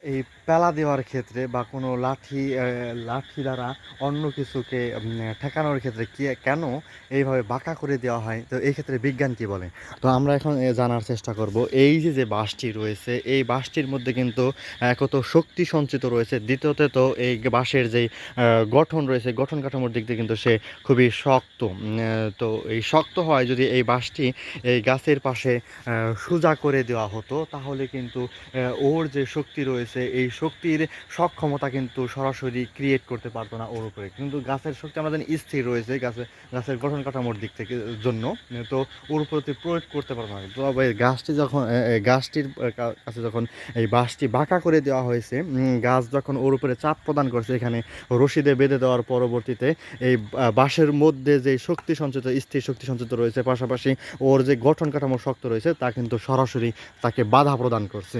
এই প্যালা দেওয়ার ক্ষেত্রে বা কোনো লাঠি দ্বারা অন্য কিছুকে ঠেকানোর ক্ষেত্রে কেন এইভাবে বাঁকা করে দেওয়া হয়? তো এই ক্ষেত্রে বিজ্ঞান কি বলে? তো আমরা এখন জানার চেষ্টা করব। এই যে বাঁশটি রয়েছে, এই বাঁশটির মধ্যে কিন্তু কত শক্তি সঞ্চিত রয়েছে। দ্বিতীয়ত তো এই বাঁশের যেই গঠন রয়েছে, গঠন কাঠামোর দিক দিয়ে কিন্তু সে খুবই শক্ত। তো এই শক্ত হওয়ায় যদি এই বাঁশটি এই গাছের পাশে সোজা করে দেওয়া হতো, তাহলে কিন্তু ওর যে শক্তি রয়েছে এই শক্তির সক্ষমতা কিন্তু সরাসরি ক্রিয়েট করতে পারতো না ওর উপরে। কিন্তু গাছের শক্তি আমরা জানি স্থির রয়েছে গাছের গঠন কাঠামোর দিক থেকে জন্য, তো ওর উপরে প্রয়োগ করতে পারবো না। তবে গাছটি যখন গাছটির কাছে যখন এই বাঁশটি বাঁকা করে দেওয়া হয়েছে, গাছ যখন ওর উপরে চাপ প্রদান করছে, এখানে রশি দিয়ে বেঁধে দেওয়ার পরবর্তীতে এই বাঁশের মধ্যে যে শক্তি সঞ্চিত, স্থির শক্তি সঞ্চিত রয়েছে, পাশাপাশি ওর যে গঠন কাঠামো শক্ত রয়েছে তা কিন্তু সরাসরি তাকে বাধা প্রদান করছে।